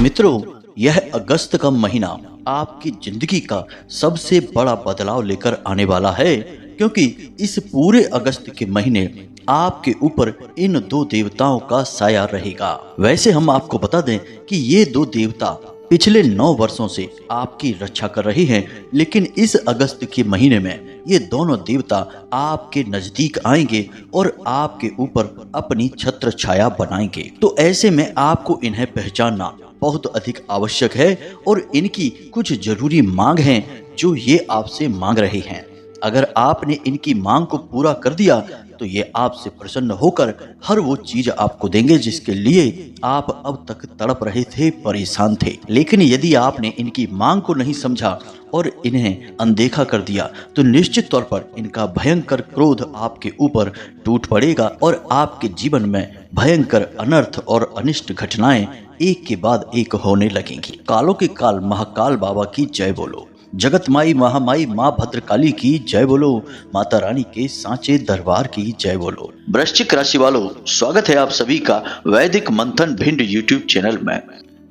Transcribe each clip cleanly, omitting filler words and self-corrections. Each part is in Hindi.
मित्रों, यह अगस्त का महीना आपकी जिंदगी का सबसे बड़ा बदलाव लेकर आने वाला है, क्योंकि इस पूरे अगस्त के महीने आपके ऊपर इन दो देवताओं का साया रहेगा। वैसे हम आपको बता दें कि ये दो देवता पिछले 9 वर्षों से आपकी रक्षा कर रहे हैं, लेकिन इस अगस्त के महीने में ये दोनों देवता आपके नजदीक आएंगे और आपके ऊपर अपनी छत्र छाया बनाएंगे। तो ऐसे में आपको इन्हें पहचानना बहुत अधिक आवश्यक है और इनकी कुछ जरूरी मांग हैं जो ये आपसे मांग रहे हैं। अगर आपने इनकी मांग को पूरा कर दिया तो ये आपसे प्रसन्न होकर हर वो चीज आपको देंगे जिसके लिए आप अब तक तड़प रहे थे, परेशान थे। लेकिन यदि आपने इनकी मांग को नहीं समझा और इन्हें अनदेखा कर दिया तो निश्चित तौर पर इनका भयंकर क्रोध आपके ऊपर टूट पड़ेगा और आपके जीवन में भयंकर अनर्थ और अनिष्ट घटनाएं एक के बाद एक होने लगेंगी। कालों के काल महाकाल बाबा की जय बोलो, जगत माई महामाई माँ भद्रकाली की जय बोलो, माता रानी के सांचे दरबार की जय बोलो। वृश्चिक राशि वालों, स्वागत है आप सभी का वैदिक मंथन भिंड यूट्यूब चैनल में।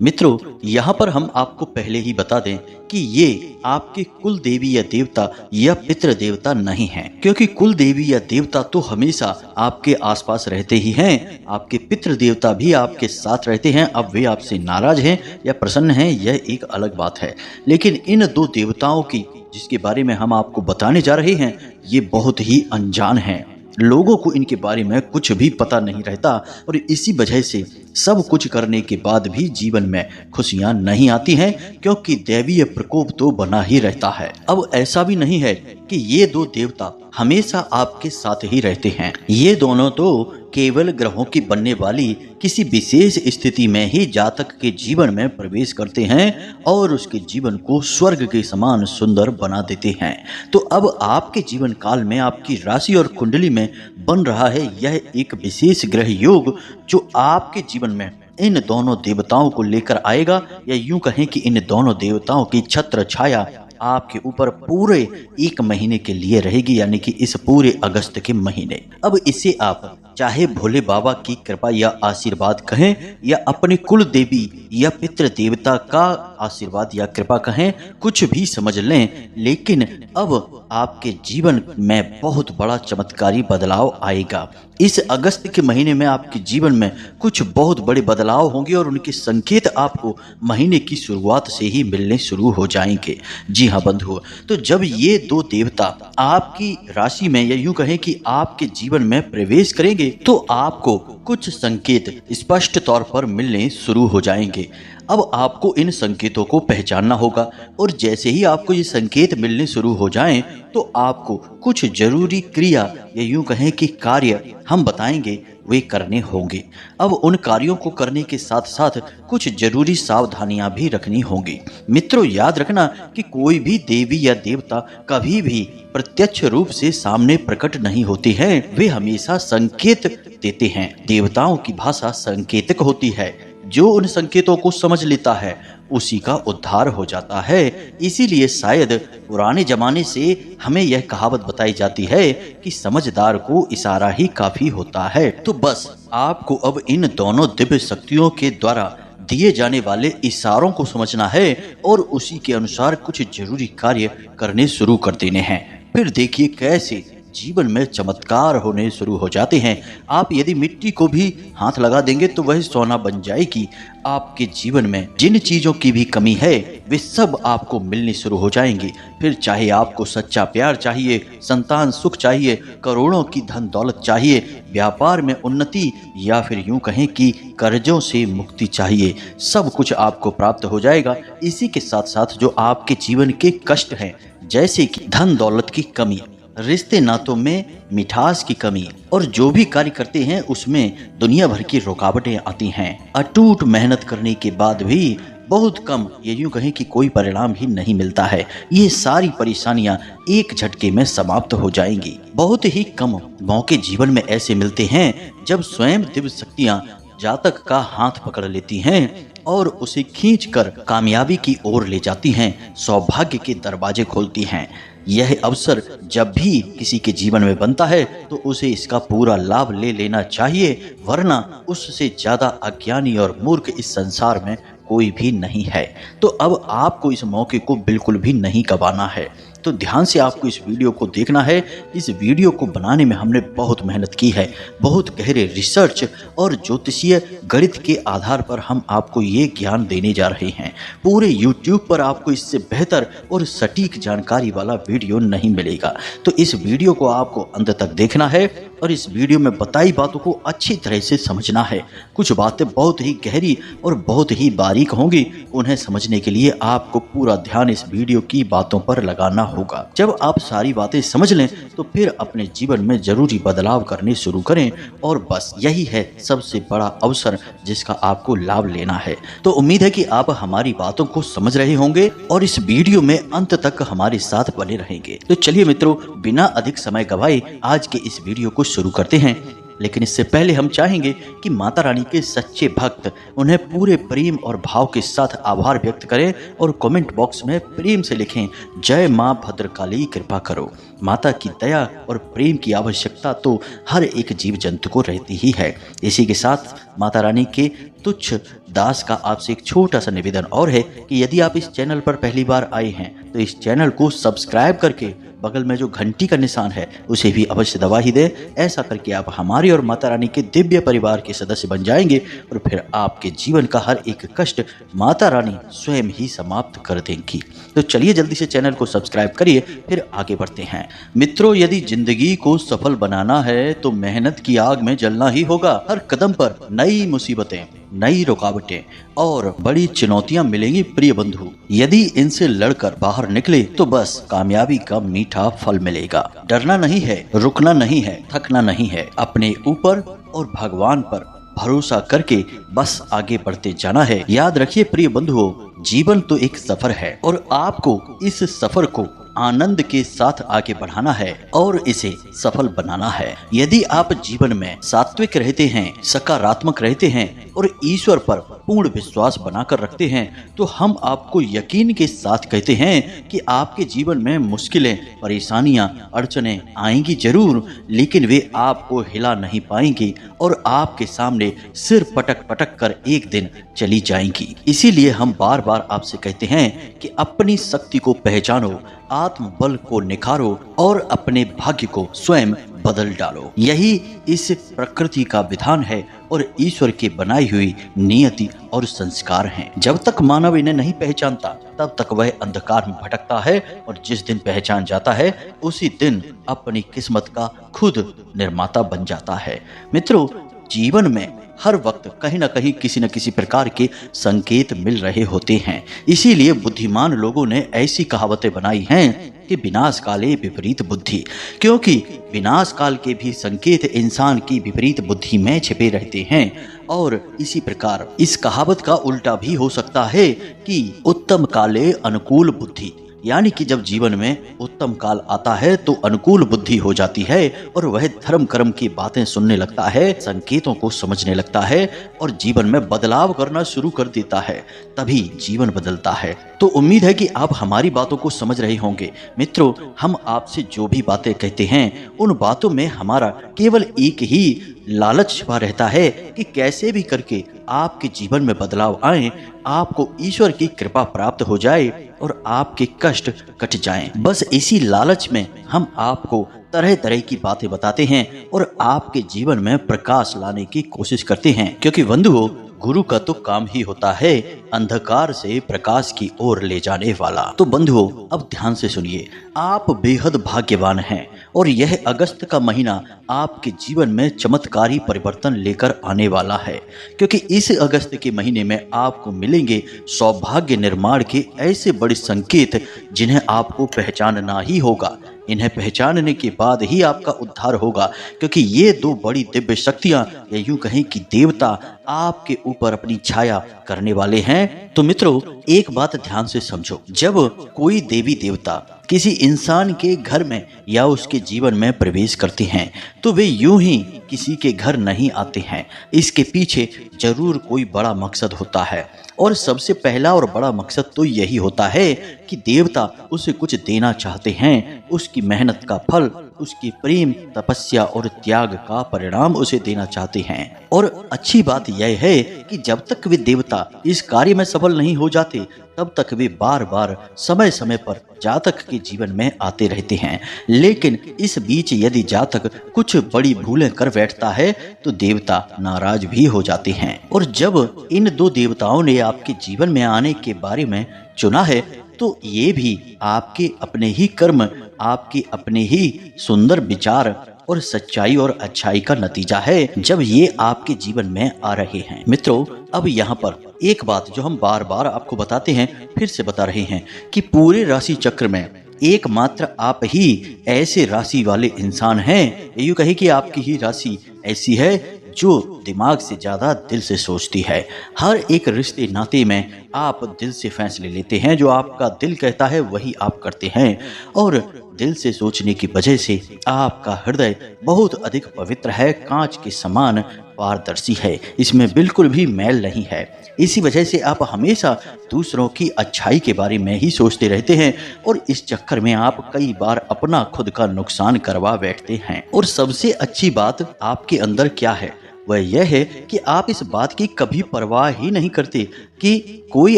मित्रों, यहाँ पर हम आपको पहले ही बता दें कि ये आपके कुल देवी या देवता या पितृ देवता नहीं हैं, क्योंकि कुल देवी या देवता तो हमेशा आपके आसपास रहते ही हैं। आपके पितृ देवता भी आपके साथ रहते हैं। अब वे आपसे नाराज हैं या प्रसन्न हैं, यह एक अलग बात है। लेकिन इन दो देवताओं की जिसके बारे में हम आपको बताने जा रहे हैं, ये बहुत ही अनजान हैं। लोगों को इनके बारे में कुछ भी पता नहीं रहता और इसी वजह से सब कुछ करने के बाद भी जीवन में खुशियां नहीं आती हैं, क्योंकि दैवीय प्रकोप तो बना ही रहता है। अब ऐसा भी नहीं है कि ये दो देवता हमेशा आपके साथ ही रहते हैं। ये दोनों तो केवल ग्रहों की बनने वाली किसी विशेष स्थिति में ही जातक के जीवन में प्रवेश करते हैं और उसके जीवन को स्वर्ग के समान सुंदर बना देते हैं। तो अब आपके जीवन काल में आपकी राशि और कुंडली में बन रहा है यह एक विशेष ग्रह योग, जो आपके जीवन में इन दोनों देवताओं को लेकर आएगा, या यूं कहें कि इन दोनों देवताओं की छत्र छाया आपके ऊपर पूरे 1 महीने के लिए रहेगी, यानी कि इस पूरे अगस्त के महीने। अब इसे आप चाहे भोले बाबा की कृपा या आशीर्वाद कहें या अपने कुल देवी या पितृ देवता का आशीर्वाद या कृपा कहें, कुछ भी समझ लें, लेकिन अब आपके जीवन में बहुत बड़ा चमत्कारी बदलाव आएगा। इस अगस्त के महीने में आपके जीवन में कुछ बहुत बड़े बदलाव होंगे और उनके संकेत आपको महीने की शुरुआत से ही मिलने शुरू हो जाएंगे। जी हाँ बंधुओं, तो जब ये दो देवता आपकी राशि में या यूं कहें कि आपके जीवन में प्रवेश करेंगे तो आपको कुछ संकेत स्पष्ट तौर पर मिलने शुरू हो जाएंगे। अब आपको इन संकेतों को पहचानना होगा और जैसे ही आपको ये संकेत मिलने शुरू हो जाएं तो आपको कुछ जरूरी क्रिया या यूं कहें कि कार्य हम बताएंगे वे करने होंगे। अब उन कार्यों को करने के साथ साथ कुछ जरूरी सावधानियां भी रखनी होंगी। मित्रों, याद रखना कि कोई भी देवी या देवता कभी भी प्रत्यक्ष रूप से सामने प्रकट नहीं होते हैं, वे हमेशा संकेत देते हैं। देवताओं की भाषा संकेतक होती है, जो उन संकेतों को समझ लेता है उसी का उद्धार हो जाता है। इसीलिए शायद पुराने जमाने से हमें यह कहावत बताई जाती है कि समझदार को इशारा ही काफी होता है। तो बस आपको अब इन दोनों दिव्य शक्तियों के द्वारा दिए जाने वाले इशारों को समझना है और उसी के अनुसार कुछ जरूरी कार्य करने शुरू कर देने हैं। फिर देखिए कैसे जीवन में चमत्कार होने शुरू हो जाते हैं। आप यदि मिट्टी को भी हाथ लगा देंगे तो वह सोना बन जाएगी। आपके जीवन में जिन चीजों की भी कमी है वे सब आपको मिलनी शुरू हो जाएंगी। फिर चाहे आपको सच्चा प्यार चाहिए, संतान सुख चाहिए, करोड़ों की धन दौलत चाहिए, व्यापार में उन्नति, या फिर यूं कहें कि कर्जों से मुक्ति चाहिए, सब कुछ आपको प्राप्त हो जाएगा। इसी के साथ साथ जो आपके जीवन के कष्ट हैं, जैसे कि धन दौलत की कमी, रिश्ते नातों में मिठास की कमी और जो भी कार्य करते हैं उसमें दुनिया भर की रुकावटें आती हैं, अटूट मेहनत करने के बाद भी बहुत कम, ये यूं कहें कि कोई परिणाम ही नहीं मिलता है, ये सारी परेशानियां एक झटके में समाप्त हो जाएंगी। बहुत ही कम मौके जीवन में ऐसे मिलते हैं जब स्वयं दिव्य शक्तियां जातक का हाथ पकड़ लेती हैं और उसे खींचकर कामयाबी की ओर ले जाती हैं, सौभाग्य के दरवाजे खोलती हैं। यह अवसर जब भी किसी के जीवन में बनता है तो उसे इसका पूरा लाभ ले लेना चाहिए, वरना उससे ज्यादा अज्ञानी और मूर्ख इस संसार में कोई भी नहीं है। तो अब आपको इस मौके को बिल्कुल भी नहीं गंवाना है। तो ध्यान से आपको इस वीडियो को देखना है। इस वीडियो को बनाने में हमने बहुत मेहनत की है, बहुत गहरे रिसर्च और ज्योतिषीय गणित के आधार पर हम आपको ये ज्ञान देने जा रहे हैं। पूरे YouTube पर आपको इससे बेहतर और सटीक जानकारी वाला वीडियो नहीं मिलेगा। तो इस वीडियो को आपको अंत तक देखना है और इस वीडियो में बताई बातों को अच्छी तरह से समझना है। कुछ बातें बहुत ही गहरी और बहुत ही बारीक होंगी, उन्हें समझने के लिए आपको पूरा ध्यान इस वीडियो की बातों पर लगाना होगा। जब आप सारी बातें समझ लें तो फिर अपने जीवन में जरूरी बदलाव करने शुरू करें और बस यही है सबसे बड़ा अवसर जिसका आपको लाभ लेना है। तो उम्मीद है कि आप हमारी बातों को समझ रहे होंगे और इस वीडियो में अंत तक हमारे साथ बने रहेंगे। तो चलिए मित्रों, बिना अधिक समय गवाए आज के इस वीडियो को शुरू करते हैं। लेकिन इससे पहले हम चाहेंगे कि माता रानी के सच्चे भक्त उन्हें पूरे प्रेम और भाव के साथ आभार व्यक्त करें और कमेंट बॉक्स में प्रेम से लिखें, जय माँ भद्रकाली कृपा करो। माता की दया और प्रेम की आवश्यकता तो हर एक जीव जंतु को रहती ही है। इसी के साथ माता रानी के तुच्छ दास का आपसे एक छोटा सा निवेदन और है कि यदि आप इस चैनल पर पहली बार आए हैं तो इस चैनल को सब्सक्राइब करके बगल में जो घंटी का निशान है उसे भी अवश्य दबा ही दें। ऐसा करके आप हमारे और माता रानी के दिव्य परिवार के सदस्य बन जाएंगे और फिर आपके जीवन का हर एक कष्ट माता रानी स्वयं ही समाप्त कर देंगी। तो चलिए जल्दी से चैनल को सब्सक्राइब करिए, फिर आगे बढ़ते हैं। मित्रों, यदि जिंदगी को सफल बनाना है तो मेहनत की आग में जलना ही होगा। हर कदम पर नई मुसीबतें, नई रुकावटें और बड़ी चुनौतियां मिलेंगी प्रिय बंधु। यदि इनसे लड़कर बाहर निकले तो बस कामयाबी का मीठा फल मिलेगा। डरना नहीं है, रुकना नहीं है, थकना नहीं है। अपने ऊपर और भगवान पर भरोसा करके बस आगे बढ़ते जाना है। याद रखिए प्रिय बंधुओं, जीवन तो एक सफर है और आपको इस सफर को आनंद के साथ आगे बढ़ाना है और इसे सफल बनाना है। यदि आप जीवन में सात्विक रहते हैं, सकारात्मक रहते हैं और ईश्वर पर पूर्ण विश्वास बनाकर रखते हैं तो हम आपको यकीन के साथ कहते हैं कि आपके जीवन में मुश्किलें, परेशानियां, अड़चनें आएंगी जरूर, लेकिन वे आपको हिला नहीं पाएंगी और आपके सामने सिर पटक पटक कर एक दिन चली जाएंगी। इसीलिए हम बार बार आपसे कहते हैं कि अपनी शक्ति को पहचानो, आत्मबल को निखारो और अपने भाग्य को स्वयं बदल डालो। यही इस प्रकृति का विधान है और ईश्वर की बनाई हुई नियति और संस्कार हैं। जब तक मानव इन्हें नहीं पहचानता तब तक वह अंधकार में भटकता है और जिस दिन पहचान जाता है उसी दिन अपनी किस्मत का खुद निर्माता बन जाता है। मित्रों, जीवन में हर वक्त कहीं न कहीं किसी न किसी प्रकार के संकेत मिल रहे होते हैं। इसीलिए बुद्धिमान लोगों ने ऐसी कहावतें बनाई हैं कि विनाश काले विपरीत बुद्धि, क्योंकि विनाश काल के भी संकेत इंसान की विपरीत बुद्धि में छिपे रहते हैं। और इसी प्रकार इस कहावत का उल्टा भी हो सकता है कि उत्तम काले अनुकूल बुद्धि, यानी कि जब जीवन में उत्तम काल आता है तो अनुकूल बुद्धि हो जाती है और वह धर्म कर्म की बातें सुनने लगता है, संकेतों को समझने लगता है और जीवन में बदलाव करना शुरू कर देता है। तभी जीवन बदलता है। तो उम्मीद है कि आप हमारी बातों को समझ रहे होंगे। मित्रों, हम आपसे जो भी बातें कहते हैं उन बातों में हमारा केवल एक ही लालच छिपा रहता है कि कैसे भी करके आपके जीवन में बदलाव आए, आपको ईश्वर की कृपा प्राप्त हो जाए और आपके कष्ट कट जाएं। बस इसी लालच में हम आपको तरह तरह की बातें बताते हैं और आपके जीवन में प्रकाश लाने की कोशिश करते हैं, क्योंकि बंधुओं, गुरु का तो काम ही होता है अंधकार से प्रकाश की ओर ले जाने वाला। तो बंधुओं, अब ध्यान से सुनिए, आप बेहद भाग्यवान हैं और यह अगस्त का महीना आपके जीवन में चमत्कारी परिवर्तन लेकर आने वाला है, क्योंकि इस अगस्त के महीने में आपको मिलेंगे सौभाग्य निर्माण के ऐसे बड़े संकेत जिन्हें आपको पहचानना ही होगा। इन्हें पहचानने के बाद ही आपका उद्धार होगा, क्योंकि ये दो बड़ी दिव्य शक्तियां या यूं कहें कि देवता आपके ऊपर अपनी छाया करने वाले हैं। तो मित्रों, एक बात ध्यान से समझो, जब कोई देवी देवता किसी इंसान के घर में या उसके जीवन में प्रवेश करते हैं तो वे यूं ही किसी के घर नहीं आते हैं। इसके पीछे जरूर कोई बड़ा मकसद होता है और सबसे पहला और बड़ा मकसद तो यही होता है कि देवता उसे कुछ देना चाहते हैं, उसकी मेहनत का फल उसकी प्रेम, तपस्या और त्याग का परिणाम उसे देना चाहते हैं। और अच्छी बात यह है कि जब तक वे देवता इस कार्य में सफल नहीं हो जाते, तब तक वे बार बार समय समय पर जातक के जीवन में आते रहते हैं। लेकिन इस बीच यदि जातक कुछ बड़ी भूलें कर बैठता है तो देवता नाराज भी हो जाते हैं। और जब इन दो देवताओं ने आपके जीवन में आने के बारे में चुना है तो ये भी आपके अपने ही कर्म, आपके अपने ही सुंदर विचार और सच्चाई और अच्छाई का नतीजा है जब ये आपके जीवन में आ रहे हैं। मित्रों, अब यहाँ पर एक बात जो हम बार बार आपको बताते हैं, फिर से बता रहे हैं कि पूरे राशि चक्र में एकमात्र आप ही ऐसे राशि वाले इंसान हैं, यूँ कहे कि आपकी ही राशि ऐसी है जो दिमाग से ज्यादा दिल से सोचती है। हर एक रिश्ते नाते में आप दिल से फैसले लेते हैं, जो आपका दिल कहता है वही आप करते हैं। और दिल से सोचने की वजह से आपका हृदय बहुत अधिक पवित्र है, कांच के समान पारदर्शी है, इसमें बिल्कुल भी मैल नहीं है। इसी वजह से आप हमेशा दूसरों की अच्छाई के बारे में ही सोचते रहते हैं और इस चक्कर में आप कई बार अपना खुद का नुकसान करवा बैठते हैं। और सबसे अच्छी बात आपके अंदर क्या है, वह यह है कि आप इस बात की कभी परवाह ही नहीं करते कि कोई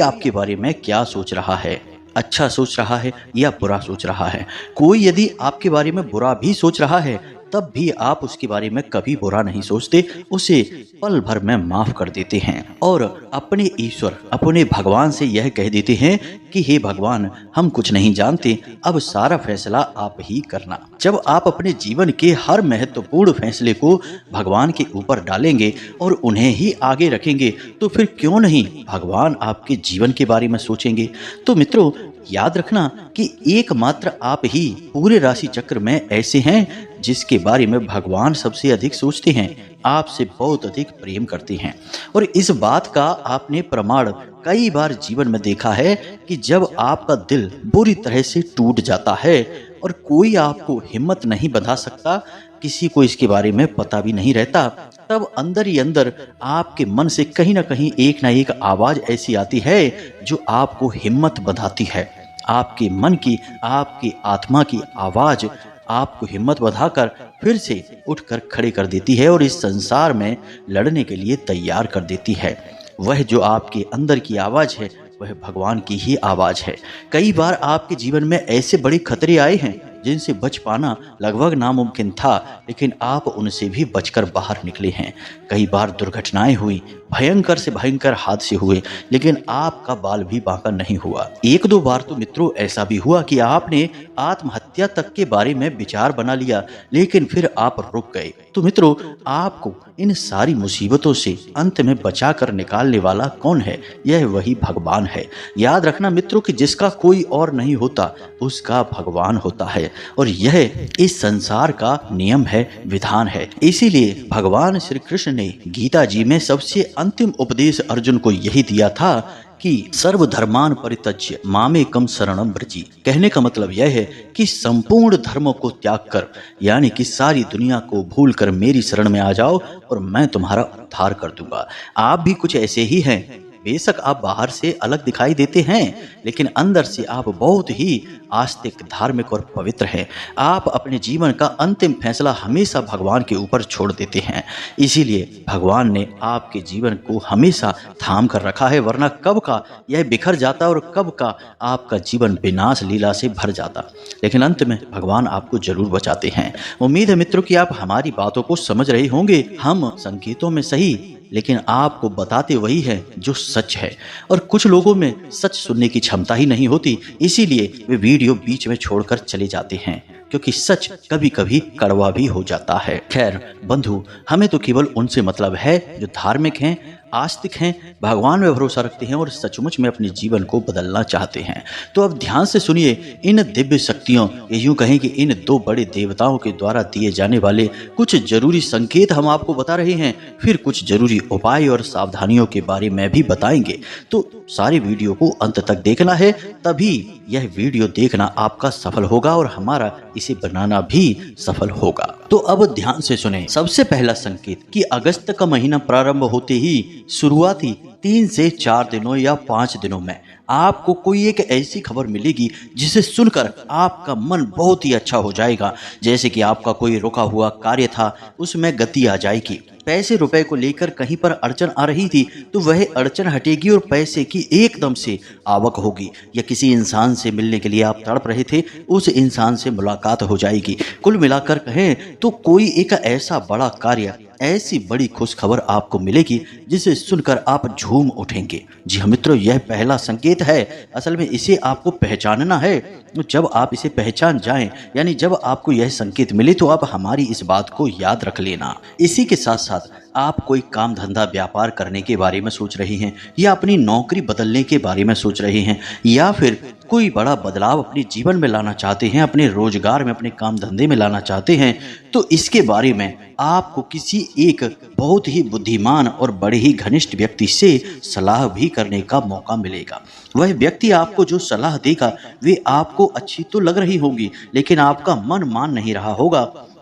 आपके बारे में क्या सोच रहा है, अच्छा सोच रहा है या बुरा सोच रहा है। कोई यदि आपके बारे में बुरा भी सोच रहा है तब भी आप उसके बारे में कभी बुरा नहीं सोचते, उसे पल भर में माफ कर देते हैं और अपने ईश्वर, अपने भगवान से यह कह देते हैं कि हे भगवान, हम कुछ नहीं जानते, अब सारा फैसला आप ही करना। जब आप अपने जीवन के हर महत्वपूर्ण फैसले को भगवान के ऊपर डालेंगे और उन्हें ही आगे रखेंगे तो फिर क्यों नहीं भगवान आपके जीवन के बारे में सोचेंगे। तो मित्रों, याद रखना कि एकमात्र आप ही पूरे राशि चक्र में ऐसे हैं जिसके बारे में भगवान सबसे अधिक सोचते हैं, आपसे बहुत अधिक प्रेम करते हैं। और इस बात का आपने प्रमाण कई बार जीवन में देखा है कि जब आपका दिल बुरी तरह से टूट जाता है और कोई आपको हिम्मत नहीं बंधा सकता, किसी को इसके बारे में पता भी नहीं रहता, तब अंदर ही अंदर आपके मन से कहीं ना कहीं एक ना एक आवाज ऐसी आती है जो आपको हिम्मत बंधाती है। आपके मन की, आपकी आत्मा की आवाज आपको हिम्मत बढ़ाकर फिर से उठकर खड़े कर देती है और इस संसार में लड़ने के लिए तैयार कर देती है। वह जो आपके अंदर की आवाज है वह भगवान की ही आवाज है। कई बार आपके जीवन में ऐसे बड़े खतरे आए हैं जिनसे बच पाना लगभग नामुमकिन था, लेकिन आप उनसे भी बचकर बाहर निकले हैं। कई बार दुर्घटनाएं हुई, भयंकर से भयंकर हादसे हुए, लेकिन आपका बाल भी बांका नहीं हुआ। एक दो बार तो मित्रों ऐसा भी हुआ कि आपने आत्महत्या तक के बारे में विचार बना लिया, लेकिन फिर आप रुक गए। तो मित्रों, आपको इन सारी मुसीबतों से अंत में बचा कर निकालने वाला कौन है? यह वही भगवान है। याद रखना मित्रों कि जिसका कोई और नहीं होता उसका भगवान होता है, और यह इस संसार का नियम है, विधान है। इसीलिए भगवान श्री कृष्ण ने गीता जी में सबसे अंतिम उपदेश अर्जुन को यही दिया था कि सर्वधर्मान परित्यज्य मामेकम शरणम व्रजी। कहने का मतलब यह है कि संपूर्ण धर्मों को त्याग कर, यानी कि सारी दुनिया को भूल कर मेरी शरण में आ जाओ और मैं तुम्हारा उद्धार कर दूंगा। आप भी कुछ ऐसे ही हैं। बेशक आप बाहर से अलग दिखाई देते हैं, लेकिन अंदर से आप बहुत ही आस्तिक, धार्मिक और पवित्र हैं। आप अपने जीवन का अंतिम फैसला हमेशा भगवान के ऊपर छोड़ देते हैं। इसीलिए भगवान ने आपके जीवन को हमेशा थाम कर रखा है, वरना कब का यह बिखर जाता और कब का आपका जीवन विनाश लीला से भर जाता। लेकिन अंत में भगवान आपको जरूर बचाते हैं। उम्मीद है मित्रों कि आप हमारी बातों को समझ रहे होंगे। हम संकेतों में सही, लेकिन आपको बताते वही है जो सच है। और कुछ लोगों में सच सुनने की क्षमता ही नहीं होती, इसीलिए वे वीडियो बीच में छोड़कर चले जाते हैं, क्योंकि सच कभी कभी कड़वा भी हो जाता है। खैर बंधु, हमें तो केवल उनसे मतलब है जो धार्मिक हैं, आस्तिक हैं, भगवान में भरोसा रखते हैं और सचमुच में अपने जीवन को बदलना चाहते हैं। तो अब ध्यान से सुनिए इन दिव्य शक्तियों, यूं कहें कि इन दो बड़े देवताओं के द्वारा दिए जाने वाले कुछ जरूरी संकेत हम आपको बता रहे हैं, फिर कुछ जरूरी उपाय और सावधानियों के बारे में भी बताएंगे। तो सारी वीडियो को अंत तक देखना है, तभी यह वीडियो देखना आपका सफल होगा और हमारा इसे बनाना भी सफल होगा। तो अब ध्यान से सुने। सबसे पहला संकेत कि अगस्त का महीना प्रारंभ होते ही शुरुआती 3 से 4 दिनों या 5 दिनों में आपको कोई एक ऐसी खबर मिलेगी जिसे सुनकर आपका मन बहुत ही अच्छा हो जाएगा। जैसे कि आपका कोई रुका हुआ कार्य था, उसमें गति आ जाएगी। पैसे रुपए को लेकर कहीं पर अड़चन आ रही थी तो वह अड़चन हटेगी और पैसे की एकदम से आवक होगी। या किसी इंसान से मिलने के लिए आप तड़प रहे थे, उस इंसान से मुलाकात हो जाएगी। कुल मिलाकर कहें तो कोई एक ऐसा बड़ा कार्य, ऐसी बड़ी खुशखबर आपको मिलेगी जिसे सुनकर आप झूम उठेंगे। जी हाँ मित्रों, यह पहला संकेत है। असल में इसे आपको पहचानना है। तो जब आप इसे पहचान जाएं, यानी जब आपको यह संकेत मिले, तो आप हमारी इस बात को याद रख लेना। इसी के साथ साथ आप कोई काम धंधा व्यापार करने के बारे में सोच रहे हैं, या अपनी नौकरी बदलने के बारे में सोच रहे हैं, या फिर कोई बड़ा बदलाव अपने जीवन में लाना चाहते हैं, अपने रोजगार में, अपने काम धंधे में लाना चाहते हैं, तो इसके बारे में आपको किसी एक बहुत ही बुद्धिमान और बड़े ही घनिष्ठ व्यक्ति से सलाह भी करने का मौका मिलेगा। वह व्यक्ति आपको जो सलाह देगा वे आपको अच्छी तो लग रही होगी, लेकिन आपका मन मान नहीं रहा होगा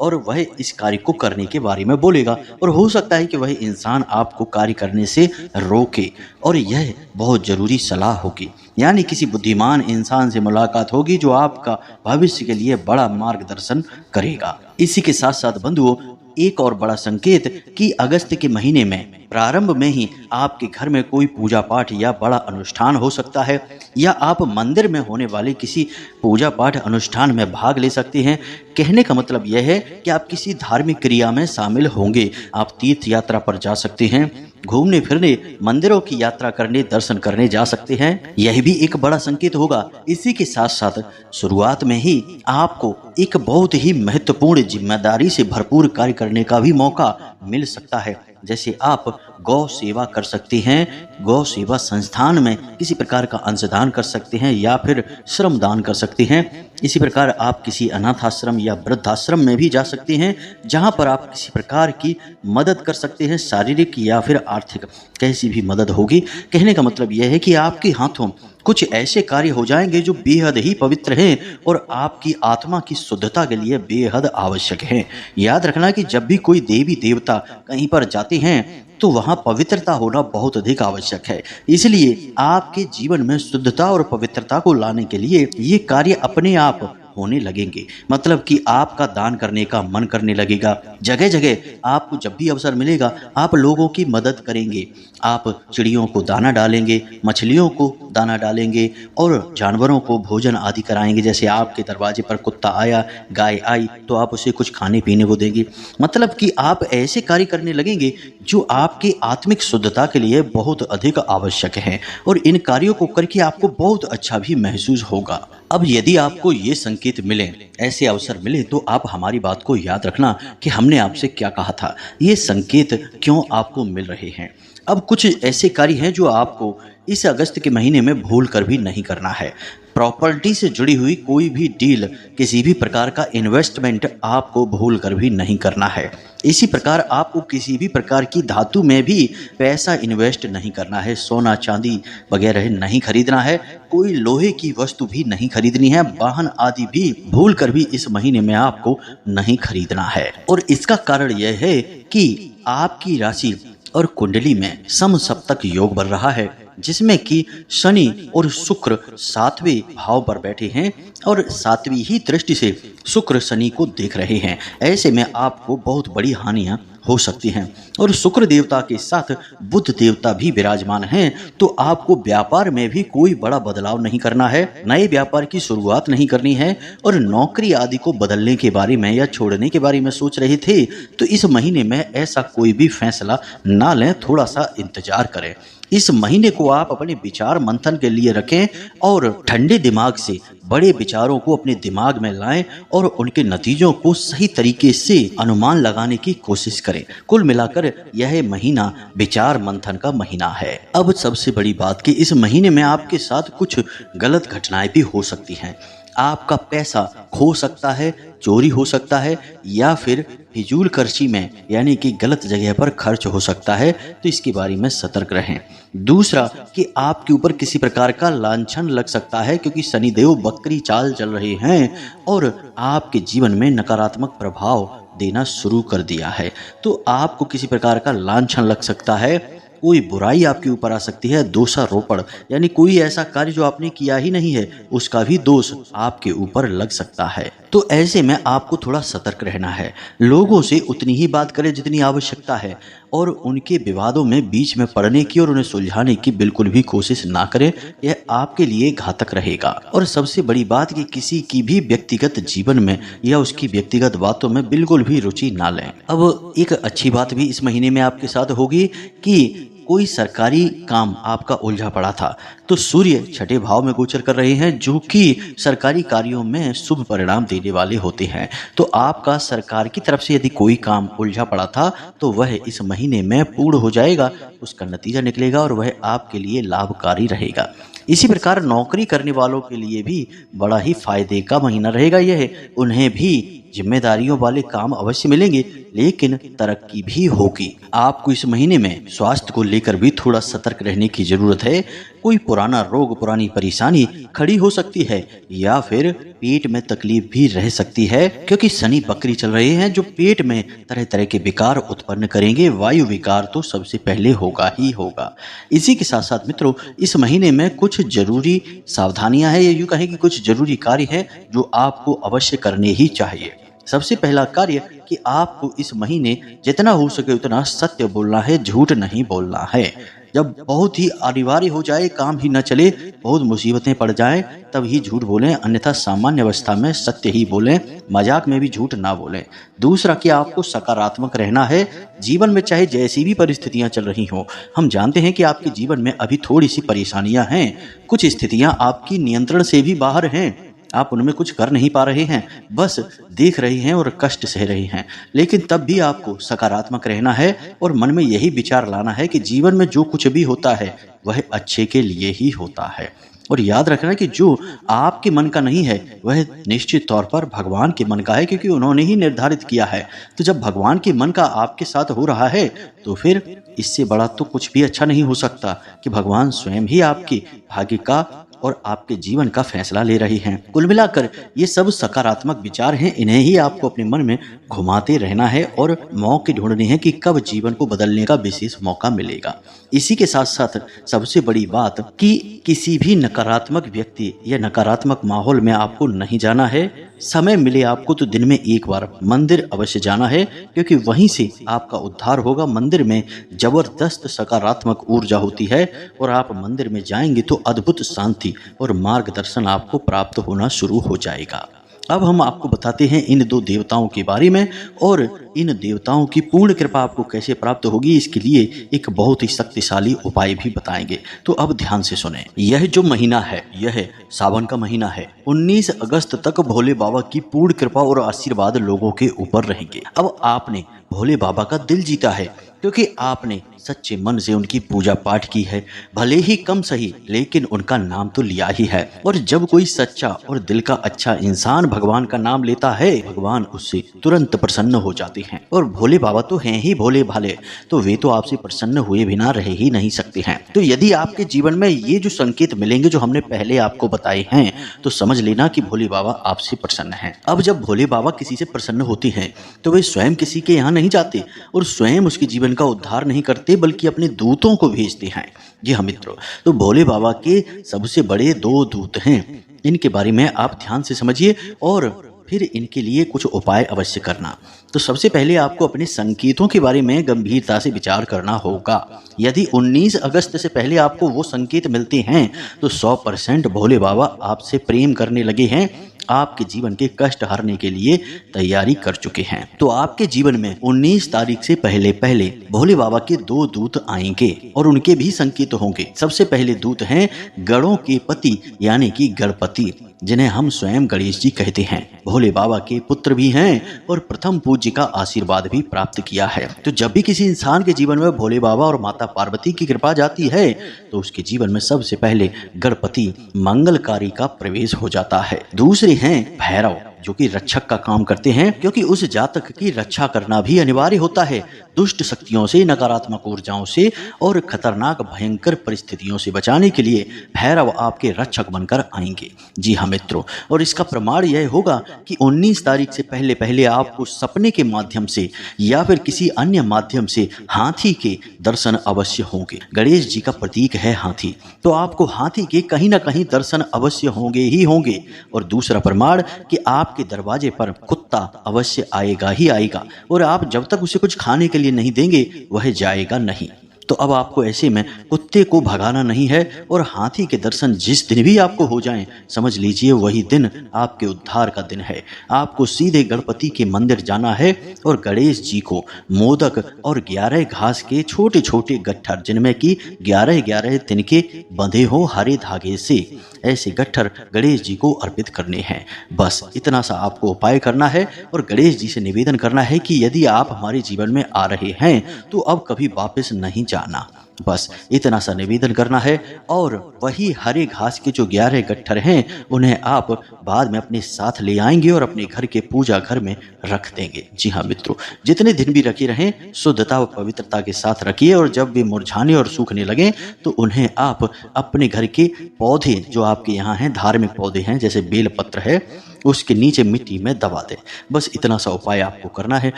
और वह इस कार्य को करने के बारे में बोलेगा। और हो सकता है कि वह इंसान आपको कार्य करने से रोके, और यह बहुत ज़रूरी सलाह होगी। यानी किसी बुद्धिमान इंसान से मुलाकात होगी जो आपका भविष्य के लिए बड़ा मार्गदर्शन करेगा। इसी के साथ साथ बंधुओं, एक और बड़ा संकेत कि अगस्त के महीने में प्रारंभ में ही आपके घर में कोई पूजा पाठ या बड़ा अनुष्ठान हो सकता है, या आप मंदिर में होने वाले किसी पूजा पाठ अनुष्ठान में भाग ले सकते हैं। कहने का मतलब यह है कि आप किसी धार्मिक क्रिया में शामिल होंगे। आप तीर्थ यात्रा पर जा सकते हैं, घूमने फिरने, मंदिरों की यात्रा करने, दर्शन करने जा सकते हैं। यह भी एक बड़ा संकेत होगा। इसी के साथ साथ शुरुआत में ही आपको एक बहुत ही महत्वपूर्ण जिम्मेदारी से भरपूर कार्य करने का भी मौका मिल सकता है। जैसे आप गौ सेवा कर सकते हैं, गौ सेवा संस्थान में किसी प्रकार का अंशदान कर सकते हैं, या फिर श्रम दान कर सकते हैं। इसी प्रकार आप किसी अनाथ आश्रम या वृद्धाश्रम में भी जा सकते हैं, जहां पर आप किसी प्रकार की मदद कर सकते हैं, शारीरिक या फिर आर्थिक, कैसी भी मदद होगी। कहने का मतलब यह है कि आपके हाथों कुछ ऐसे कार्य हो जाएंगे जो बेहद ही पवित्र हैं और आपकी आत्मा की शुद्धता के लिए बेहद आवश्यक हैं। याद रखना कि जब भी कोई देवी देवता कहीं पर जाते हैं तो वहाँ पवित्रता होना बहुत अधिक आवश्यक है। इसलिए आपके जीवन में शुद्धता और पवित्रता को लाने के लिए ये कार्य अपने आप होने लगेंगे। मतलब कि आपका दान करने का मन करने लगेगा। जगह जगह आपको जब भी अवसर मिलेगा आप लोगों की मदद करेंगे। आप चिड़ियों को दाना डालेंगे, मछलियों को दाना डालेंगे और जानवरों को भोजन आदि कराएंगे। जैसे आपके दरवाजे पर कुत्ता आया, गाय आई, तो आप उसे कुछ खाने पीने को देंगे। मतलब कि आप ऐसे कार्य करने लगेंगे जो आपकी आत्मिक शुद्धता के लिए बहुत अधिक आवश्यक हैं, और इन कार्यों को करके आपको बहुत अच्छा भी महसूस होगा। अब यदि आपको ये संकेत मिले, ऐसे अवसर मिले, तो आप हमारी बात को याद रखना कि हमने आपसे क्या कहा था, ये संकेत क्यों आपको मिल रहे हैं। अब कुछ ऐसे कार्य हैं जो आपको इस अगस्त के महीने में भूल कर भी नहीं करना है। प्रॉपर्टी से जुड़ी हुई कोई भी डील, किसी भी प्रकार का इन्वेस्टमेंट आपको भूल कर भी नहीं करना है। इसी प्रकार आपको किसी भी प्रकार की धातु में भी पैसा इन्वेस्ट नहीं करना है। सोना चांदी वगैरह नहीं खरीदना है, कोई लोहे की वस्तु भी नहीं खरीदनी है, वाहन आदि भी भूल कर भी इस महीने में आपको नहीं खरीदना है। और इसका कारण यह है कि आपकी राशि और कुंडली में समसप्तक योग बन रहा है, जिसमें कि शनि और शुक्र 7वें भाव पर बैठे हैं और 7वीं ही दृष्टि से शुक्र शनि को देख रहे हैं। ऐसे में आपको बहुत बड़ी हानियां हो सकती हैं। और शुक्र देवता के साथ बुध देवता भी विराजमान हैं, तो आपको व्यापार में भी कोई बड़ा बदलाव नहीं करना है, नए व्यापार की शुरुआत नहीं करनी है। और नौकरी आदि को बदलने के बारे में या छोड़ने के बारे में सोच रहे थे, तो इस महीने में ऐसा कोई भी फैसला ना लें, थोड़ा सा इंतजार करें। इस महीने को आप अपने विचार मंथन के लिए रखें और ठंडे दिमाग से बड़े विचारों को अपने दिमाग में लाएं और उनके नतीजों को सही तरीके से अनुमान लगाने की कोशिश करें। कुल मिलाकर यह महीना विचार मंथन का महीना है। अब सबसे बड़ी बात कि इस महीने में आपके साथ कुछ गलत घटनाएं भी हो सकती हैं। आपका पैसा खो सकता है, चोरी हो सकता है, या फिर फिजूल खर्ची में यानी कि गलत जगह पर खर्च हो सकता है, तो इसके बारे में सतर्क रहें। दूसरा कि आपके ऊपर किसी प्रकार का लांछन लग सकता है, क्योंकि शनिदेव बकरी चाल चल रहे हैं और आपके जीवन में नकारात्मक प्रभाव देना शुरू कर दिया है। तो आपको किसी प्रकार का लांछन लग सकता है, कोई बुराई आपके ऊपर आ सकती है, दोषारोपण यानी कोई ऐसा कार्य जो आपने किया ही नहीं है उसका भी दोष आपके ऊपर लग सकता है। तो ऐसे में आपको थोड़ा सतर्क रहना है। लोगों से उतनी ही बात करें जितनी आवश्यकता है और उनके विवादों में बीच में पड़ने की और उन्हें सुलझाने की बिल्कुल भी कोशिश ना करें, यह आपके लिए घातक रहेगा। और सबसे बड़ी बात कि किसी की भी व्यक्तिगत जीवन में या उसकी व्यक्तिगत बातों में बिल्कुल भी रुचि ना लें। अब एक अच्छी बात भी इस महीने में आपके साथ होगी कि कोई सरकारी काम आपका उलझा पड़ा था तो सूर्य छठे भाव में गोचर कर रहे हैं जो कि सरकारी कार्यों में शुभ परिणाम देने वाले होते हैं। तो आपका सरकार की तरफ से यदि कोई काम उलझा पड़ा था तो वह इस महीने में पूर्ण हो जाएगा, उसका नतीजा निकलेगा और वह आपके लिए लाभकारी रहेगा। इसी प्रकार नौकरी करने वालों के लिए भी बड़ा ही फायदे का महीना रहेगा यह। उन्हें भी जिम्मेदारियों वाले काम अवश्य मिलेंगे लेकिन तरक्की भी होगी। आपको इस महीने में स्वास्थ्य को लेकर भी थोड़ा सतर्क रहने की जरूरत है। कोई पुराना रोग, पुरानी परेशानी खड़ी हो सकती है या फिर पेट में तकलीफ भी रह सकती है क्योंकि शनि बकरी चल रहे हैं जो पेट में तरह तरह के विकार उत्पन्न करेंगे। वायु विकार तो सबसे पहले होगा ही होगा। इसी के साथ साथ मित्रों इस महीने में कुछ जरूरी सावधानियां हैं, या यूं कहें कि कुछ जरूरी कार्य है जो आपको अवश्य करने ही चाहिए। सबसे पहला कार्य कि आपको इस महीने जितना हो सके उतना सत्य बोलना है, झूठ नहीं बोलना है। जब बहुत ही अनिवार्य हो जाए, काम ही न चले, बहुत मुसीबतें पड़ जाएं, तब ही झूठ बोलें, अन्यथा सामान्य अवस्था में सत्य ही बोलें, मजाक में भी झूठ ना बोलें। दूसरा कि आपको सकारात्मक रहना है। जीवन में चाहे जैसी भी परिस्थितियां चल रही हों, हम जानते हैं कि आपके जीवन में अभी थोड़ी सी परेशानियां हैं, कुछ स्थितियां आपकी नियंत्रण से भी बाहर हैं, आप उनमें कुछ कर नहीं पा रहे हैं, बस देख रहे हैं और कष्ट सह रहे हैं। लेकिन तब भी आपको सकारात्मक रहना है और मन में यही विचार लाना है कि जीवन में जो कुछ भी होता है वह अच्छे के लिए ही होता है। और याद रखना कि जो आपके मन का नहीं है वह निश्चित तौर पर भगवान के मन का है, क्योंकि उन्होंने ही निर्धारित किया है। तो जब भगवान के मन का आपके साथ हो रहा है तो फिर इससे बड़ा तो कुछ भी अच्छा नहीं हो सकता कि भगवान स्वयं ही आपके भाग्य का और आपके जीवन का फैसला ले रही हैं। कुल मिलाकर ये सब सकारात्मक विचार हैं, इन्हें ही आपको अपने मन में घुमाते रहना है और मौके ढूंढने हैं कि कब जीवन को बदलने का विशेष मौका मिलेगा। इसी के साथ साथ सबसे बड़ी बात कि किसी भी नकारात्मक व्यक्ति या नकारात्मक माहौल में आपको नहीं जाना है। समय मिले आपको तो दिन में एक बार मंदिर अवश्य जाना है, क्योंकि वहीं से आपका उद्धार होगा। मंदिर में जबरदस्त सकारात्मक ऊर्जा होती है और आप मंदिर में जाएंगे तो अद्भुत शांति और मार्गदर्शन आपको प्राप्त होना शुरू हो जाएगा। अब हम आपको बताते हैं इन दो देवताओं के बारे में और इन देवताओं की पूर्ण कृपा आपको कैसे प्राप्त होगी, इसके लिए एक बहुत ही शक्तिशाली उपाय भी बताएंगे। तो अब ध्यान से सुने। यह जो महीना है यह सावन का महीना है। 19 अगस्त तक भोले बाबा की पूर्ण कृपा और आशीर्वाद लोगों के ऊपर रहेंगे। अब आपने भोले बाबा का दिल जीता है क्योंकि आपने सच्चे मन से उनकी पूजा पाठ की है, भले ही कम सही लेकिन उनका नाम तो लिया ही है। और जब कोई सच्चा और दिल का अच्छा इंसान भगवान का नाम लेता है, भगवान उससे तुरंत प्रसन्न हो जाते हैं। और भोले बाबा तो हैं ही भोले भाले, तो वे तो आपसे प्रसन्न हुए बिना रह ही नहीं सकते हैं। तो यदि आपके जीवन में ये जो संकेत मिलेंगे जो हमने पहले आपको बताए हैं, तो समझ लेना कि भोले बाबा आपसे प्रसन्न हैं। अब जब भोले बाबा किसी से प्रसन्न होते हैं तो वे स्वयं किसी के यहाँ नहीं जाते और स्वयं उसके जीवन का उद्धार नहीं करते, बल्कि अपने दूतों को भेजते हैं। जी हाँ मित्रों, तो भोले बाबा के सबसे बड़े 2 दूत हैं, इनके बारे में आप ध्यान से समझिए और फिर इनके लिए कुछ उपाय अवश्य करना। तो सबसे पहले आपको अपने संकेतों के बारे में गंभीरता से विचार करना होगा। यदि 19 अगस्त से पहले आपको वो संकेत मिलते हैं तो 100% भोले बाबा आपसे प्रेम करने लगे हैं, आपके जीवन के कष्ट हरने के लिए तैयारी कर चुके हैं। तो आपके जीवन में 19 तारीख से पहले पहले भोले बाबा के 2 दूत आएंगे और उनके भी संकेत होंगे। सबसे पहले दूत हैं गणों के पति यानी कि गणपति, जिन्हें हम स्वयं गणेश जी कहते हैं। भोले बाबा के पुत्र भी हैं और प्रथम पूज्य का आशीर्वाद भी प्राप्त किया है। तो जब भी किसी इंसान के जीवन में भोले बाबा और माता पार्वती की कृपा जाती है तो उसके जीवन में सबसे पहले गणपति मंगलकारी का प्रवेश हो जाता है। दूसरे हैं भैरव, जो कि रक्षक का काम करते हैं, क्योंकि उस जातक की रक्षा करना भी अनिवार्य होता है। दुष्ट शक्तियों से, नकारात्मक ऊर्जाओं से और खतरनाक भयंकर परिस्थितियों से बचाने के लिए भैरव आपके रक्षक बनकर आएंगे। जी हाँ मित्रों, और इसका प्रमाण यह होगा कि 19 तारीख से पहले पहले आपको सपने के माध्यम से या फिर किसी अन्य माध्यम से हाथी के दर्शन अवश्य होंगे। गणेश जी का प्रतीक है हाथी, तो आपको हाथी के कहीं ना कहीं दर्शन अवश्य होंगे ही होंगे। और दूसरा प्रमाण कि आपके दरवाजे पर कुत्ता अवश्य आएगा ही आएगा, और आप जब तक उसे कुछ खाने के लिए नहीं देंगे वह जाएगा नहीं। तो अब आपको ऐसे में कुत्ते को भगाना नहीं है, और हाथी के दर्शन जिस दिन भी आपको हो जाएं, समझ लीजिए वही दिन आपके उद्धार का दिन है। आपको सीधे गणपति के मंदिर जाना है और गणेश जी को मोदक और 11 घास के छोटे छोटे गट्ठर, जिनमें कि 11-11 तिनके बंधे हो हरे धागे से, ऐसे गट्ठर गणेश जी को अर्पित करने हैं। बस इतना सा आपको उपाय करना है और गणेश जी से निवेदन करना है कि यदि आप हमारे जीवन में आ रहे हैं तो अब कभी वापस नहीं जाना। बस इतना सा निवेदन करना है, और वही हरे घास के जो 11 गट्ठर हैं उन्हें आप बाद में अपने साथ ले आएंगे और अपने घर के पूजा घर में रख देंगे। जी हाँ मित्रों, जितने दिन भी रखे रहें शुद्धता व पवित्रता के साथ रखिए, और जब वे मुरझाने और सूखने लगें तो उन्हें आप अपने घर के पौधे जो आपके यहाँ हैं, धार्मिक पौधे हैं जैसे बेलपत्र है, उसके नीचे मिट्टी में दबा दें। बस इतना सा उपाय आपको करना है,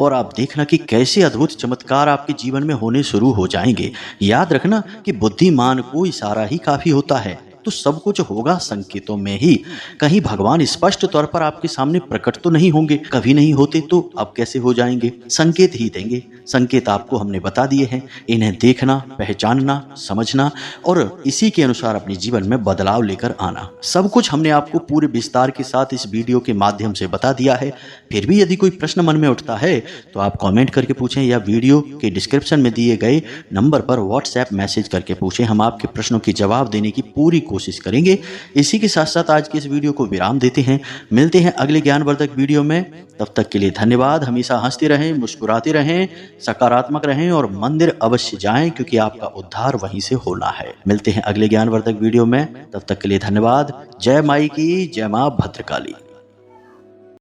और आप देखना कि कैसे अद्भुत चमत्कार आपके जीवन में होने शुरू हो जाएंगे। याद रखना कि बुद्धिमान को इशारा ही काफी होता है, तो सब कुछ होगा संकेतों में ही। कहीं भगवान स्पष्ट तौर पर आपके सामने प्रकट तो नहीं होंगे, कभी नहीं होते तो अब कैसे हो जाएंगे, संकेत ही देंगे। संकेत आपको हमने बता दिए हैं, इन्हें देखना, पहचानना, समझना और इसी के अनुसार अपने जीवन में बदलाव लेकर आना। सब कुछ हमने आपको पूरे विस्तार के साथ इस वीडियो के माध्यम से बता दिया है। फिर भी यदि कोई प्रश्न मन में उठता है तो आप कमेंट करके पूछें, या वीडियो के डिस्क्रिप्शन में दिए गए नंबर पर व्हाट्सएप मैसेज करके पूछें। हम आपके प्रश्नों के जवाब देने की पूरी कोशिश करेंगे। इसी के साथ साथ आज के इस वीडियो को विराम देते हैं। मिलते हैं अगले ज्ञानवर्धक वीडियो में। तब तक के लिए धन्यवाद। हमेशा हंसते रहें, मुस्कुराते रहें, सकारात्मक रहें और मंदिर अवश्य जाएं, क्योंकि आपका उद्धार वहीं से होना है। मिलते हैं अगले ज्ञानवर्धक वीडियो में। तब तक के लिए धन्यवाद। जय माई की, जय मां भद्रकाली।